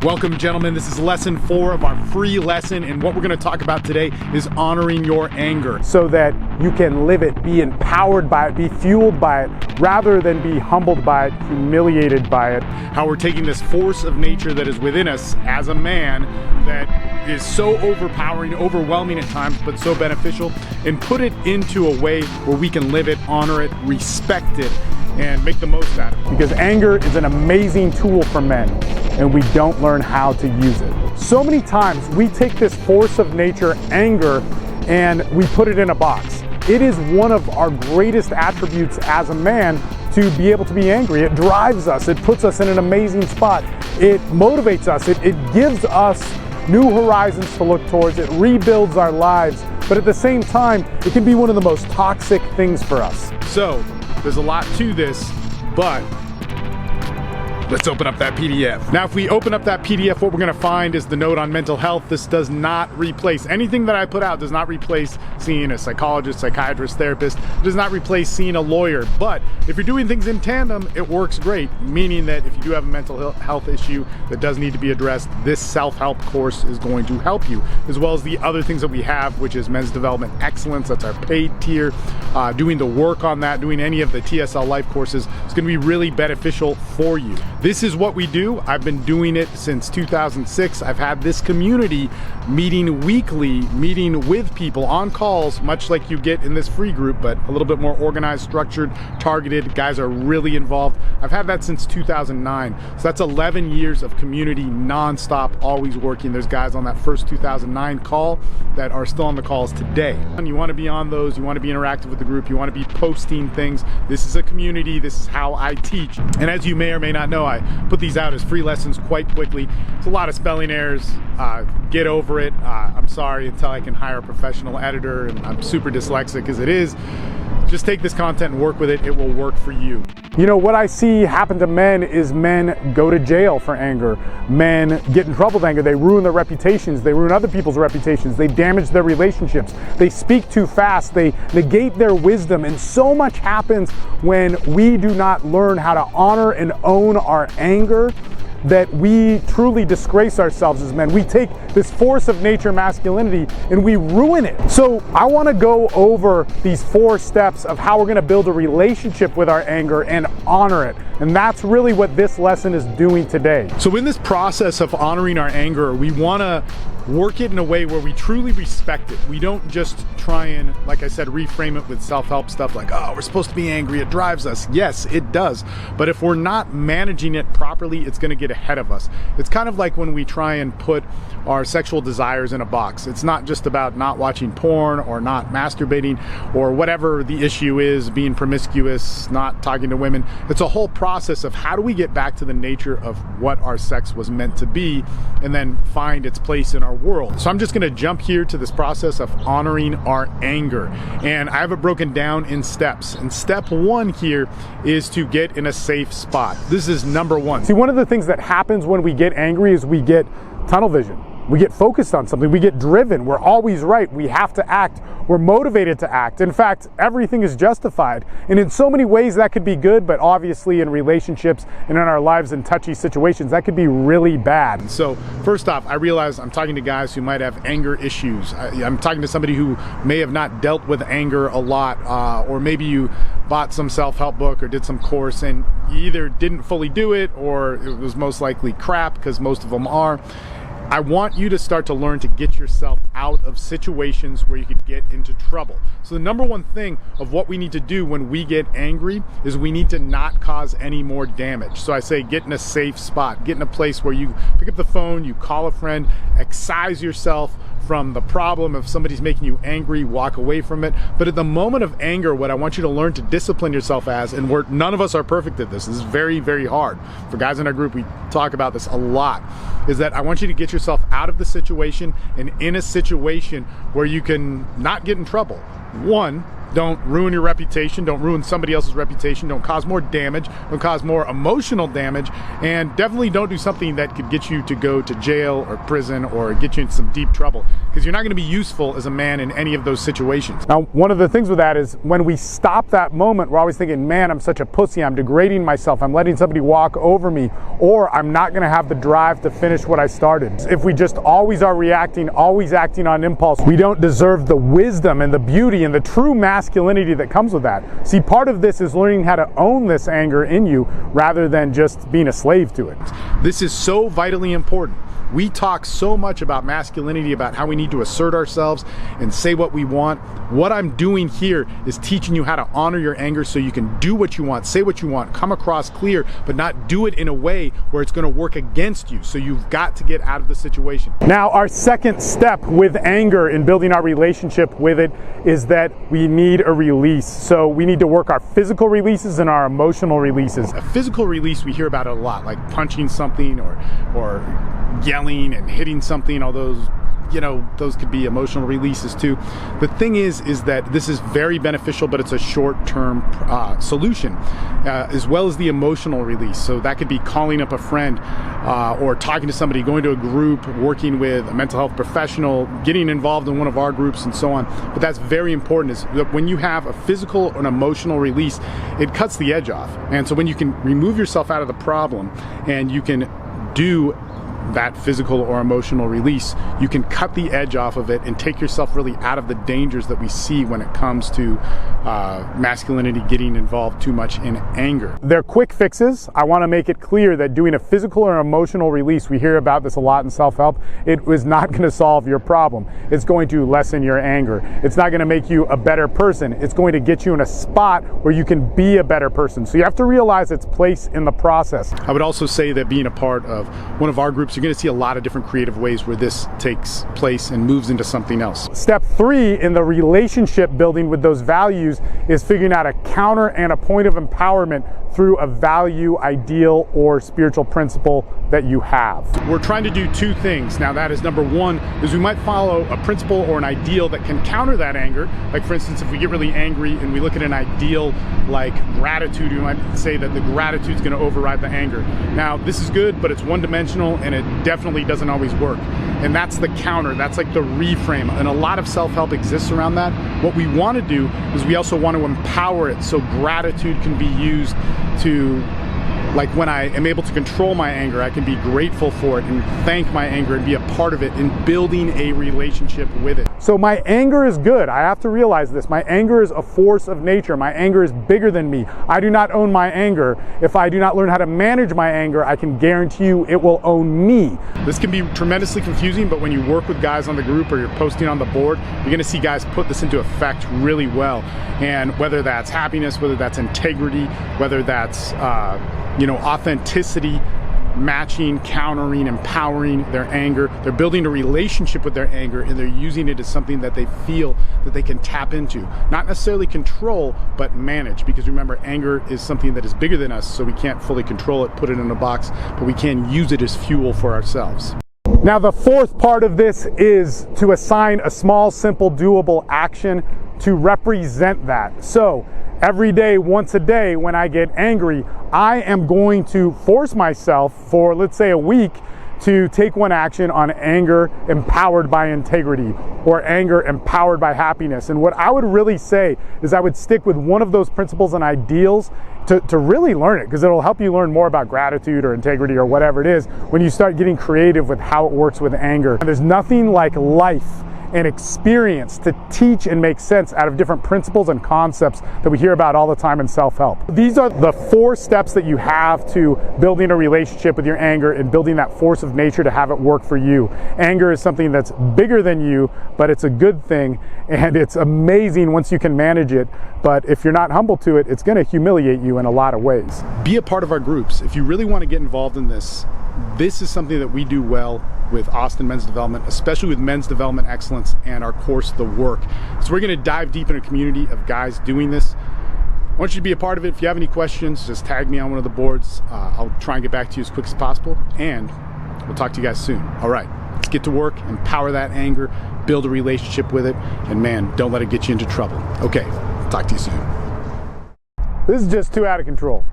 Welcome, gentlemen. This is lesson 4 of our free lesson, and what we're going to talk about today is honoring your anger. So that you can live it, be empowered by it, be fueled by it, rather than be humbled by it, humiliated by it. How we're taking this force of nature that is within us as a man that is so overpowering, overwhelming at times, but so beneficial, and put it into a way where we can live it, honor it, respect it, and make the most out of it. Because anger is an amazing tool for men, and we don't learn how to use it. So many times we take this force of nature, anger, and we put it in a box. It is one of our greatest attributes as a man to be able to be angry. It drives us, it puts us in an amazing spot, it motivates us, it gives us new horizons to look towards, it rebuilds our lives, but at the same time, it can be one of the most toxic things for us. So, there's a lot to this, but let's open up that PDF. Now, if we open up that PDF, what we're gonna find is the note on mental health. This does not replace, anything that I put out does not replace seeing a psychologist, psychiatrist, therapist. It does not replace seeing a lawyer. But if you're doing things in tandem, it works great. Meaning that if you do have a mental health issue that does need to be addressed, this self-help course is going to help you, as well as the other things that we have, which is Men's Development Excellence. That's our paid tier. Doing the work on that, doing any of the TSL Life courses is gonna be really beneficial for you. This is what we do. I've been doing it since 2006. I've had this community meeting weekly, meeting with people on calls, much like you get in this free group, but a little bit more organized, structured, targeted. Guys are really involved. I've had that since 2009. So that's 11 years of community nonstop, always working. There's guys on that first 2009 call that are still on the calls today. And you want to be on those, you want to be interactive with the group, you want to be posting things. This is a community, this is how I teach. And as you may or may not know, I put these out as free lessons quite quickly. It's a lot of spelling errors. Get over it. I'm sorry until I can hire a professional editor, and I'm super dyslexic as it is. Just take this content and work with it. It will work for you. You know, what I see happen to men is men go to jail for anger. Men get in trouble with anger. They ruin their reputations. They ruin other people's reputations. They damage their relationships. They speak too fast. They negate their wisdom. And so much happens when we do not learn how to honor and own our anger, that we truly disgrace ourselves as men. We take this force of nature, masculinity, and we ruin it. So I want to go over these 4 steps of how we're going to build a relationship with our anger and honor it. And that's really what this lesson is doing today. So in this process of honoring our anger, we want to work it in a way where we truly respect it. We don't just try and, like I said, reframe it with self-help stuff like, oh, we're supposed to be angry, it drives us. Yes, it does. But if we're not managing it properly, it's going to get ahead of us. It's kind of like when we try and put our sexual desires in a box. It's not just about not watching porn or not masturbating or whatever the issue is, being promiscuous, not talking to women. It's a whole process of how do we get back to the nature of what our sex was meant to be and then find its place in our world. So I'm just going to jump here to this process of honoring our anger, and I have it broken down in steps. And step 1 here is to get in a safe spot. This is number 1. See, one of the things that happens when we get angry is we get tunnel vision. We get focused on something, we get driven, we're always right, we have to act, we're motivated to act. In fact, everything is justified. And in so many ways that could be good, but obviously in relationships and in our lives in touchy situations, that could be really bad. So first off, I realize I'm talking to guys who might have anger issues. I'm talking to somebody who may have not dealt with anger a lot, or maybe you bought some self-help book or did some course and you either didn't fully do it or it was most likely crap, because most of them are. I want you to start to learn to get yourself out of situations where you could get into trouble. So the number 1 thing of what we need to do when we get angry is we need to not cause any more damage. So I say get in a safe spot, get in a place where you pick up the phone, you call a friend, excise yourself from the problem. If somebody's making you angry, walk away from it. But at the moment of anger, what I want you to learn to discipline yourself as, and none of us are perfect at this. This is very, very hard. For guys in our group, we talk about this a lot, is that I want you to get yourself out of the situation and in a situation where you can not get in trouble. 1, Don't ruin your reputation. Don't ruin somebody else's reputation. Don't cause more damage. Don't cause more emotional damage. And definitely don't do something that could get you to go to jail or prison or get you into some deep trouble, because you're not going to be useful as a man in any of those situations. Now, one of the things with that is when we stop that moment, we're always thinking, man, I'm such a pussy. I'm degrading myself. I'm letting somebody walk over me, or I'm not going to have the drive to finish what I started. If we just always are reacting, always acting on impulse, we don't deserve the wisdom and the beauty and the true masculinity that comes with that. See, part of this is learning how to own this anger in you rather than just being a slave to it. This is so vitally important. We talk so much about masculinity, about how we need to assert ourselves and say what we want. What I'm doing here is teaching you how to honor your anger so you can do what you want, say what you want, come across clear, but not do it in a way where it's going to work against you. So you've got to get out of the situation. Now, our second step with anger in building our relationship with it is that we need a release. So we need to work our physical releases and our emotional releases. A physical release, we hear about it a lot, like punching something or yelling and hitting something. All those, you know, those could be emotional releases too. The thing is that this is very beneficial, but it's a short-term solution, as well as the emotional release. So that could be calling up a friend or talking to somebody, going to a group, working with a mental health professional, getting involved in one of our groups and so on. But that's very important, is that when you have a physical or an emotional release, it cuts the edge off. And so when you can remove yourself out of the problem and you can do that physical or emotional release, you can cut the edge off of it and take yourself really out of the dangers that we see when it comes to masculinity getting involved too much in anger. They're quick fixes. I want to make it clear that doing a physical or emotional release, we hear about this a lot in self-help, it is not going to solve your problem. It's going to lessen your anger. It's not going to make you a better person. It's going to get you in a spot where you can be a better person. So you have to realize its place in the process. I would also say that being a part of one of our groups, you're going to see a lot of different creative ways where this takes place and moves into something else. Step 3 in the relationship building with those values is figuring out a counter and a point of empowerment through a value, ideal, or spiritual principle that you have. We're trying to do two things. Now, that is, number one, is we might follow a principle or an ideal that can counter that anger. Like, for instance, if we get really angry and we look at an ideal like gratitude, we might say that the gratitude is going to override the anger. Now, this is good, but it's one-dimensional and it definitely doesn't always work. And that's the counter. That's like the reframe. And a lot of self-help exists around that. What we want to do is we also want to empower it so gratitude can be used to, like, when I am able to control my anger, I can be grateful for it and thank my anger and be a part of it in building a relationship with it. So my anger is good. I have to realize this. My anger is a force of nature. My anger is bigger than me. I do not own my anger. If I do not learn how to manage my anger, I can guarantee you it will own me. This can be tremendously confusing, but when you work with guys on the group or you're posting on the board, you're going to see guys put this into effect really well. And whether that's happiness, whether that's integrity, whether that's authenticity, matching, countering, empowering their anger. They're building a relationship with their anger, and they're using it as something that they feel that they can tap into. Not necessarily control, but manage. Because remember, anger is something that is bigger than us, so we can't fully control it, put it in a box, but we can use it as fuel for ourselves. Now, the fourth part of this is to assign a small, simple, doable action to represent that. So every day, once a day, when I get angry, I am going to force myself for, let's say, a week to take one action on anger empowered by integrity or anger empowered by happiness. And what I would really say is I would stick with one of those principles and ideals to really learn it, because it'll help you learn more about gratitude or integrity or whatever it is when you start getting creative with how it works with anger. And there's nothing like life and experience to teach and make sense out of different principles and concepts that we hear about all the time in self-help. These are the 4 steps that you have to building a relationship with your anger and building that force of nature to have it work for you. Anger is something that's bigger than you, but it's a good thing, and it's amazing once you can manage it. But if you're not humble to it, it's going to humiliate you in a lot of ways. Be a part of our groups. If you really want to get involved in this is something that we do well with Austin Men's Development, especially with Men's Development Excellence and our course, The Work. So we're going to dive deep in a community of guys doing this. I want you to be a part of it. If you have any questions, just tag me on one of the boards. I'll try and get back to you as quick as possible, and we'll talk to you guys soon. All right, let's get to work, empower that anger, build a relationship with it, and man, don't let it get you into trouble. Okay, Talk to you soon. This is just too out of control.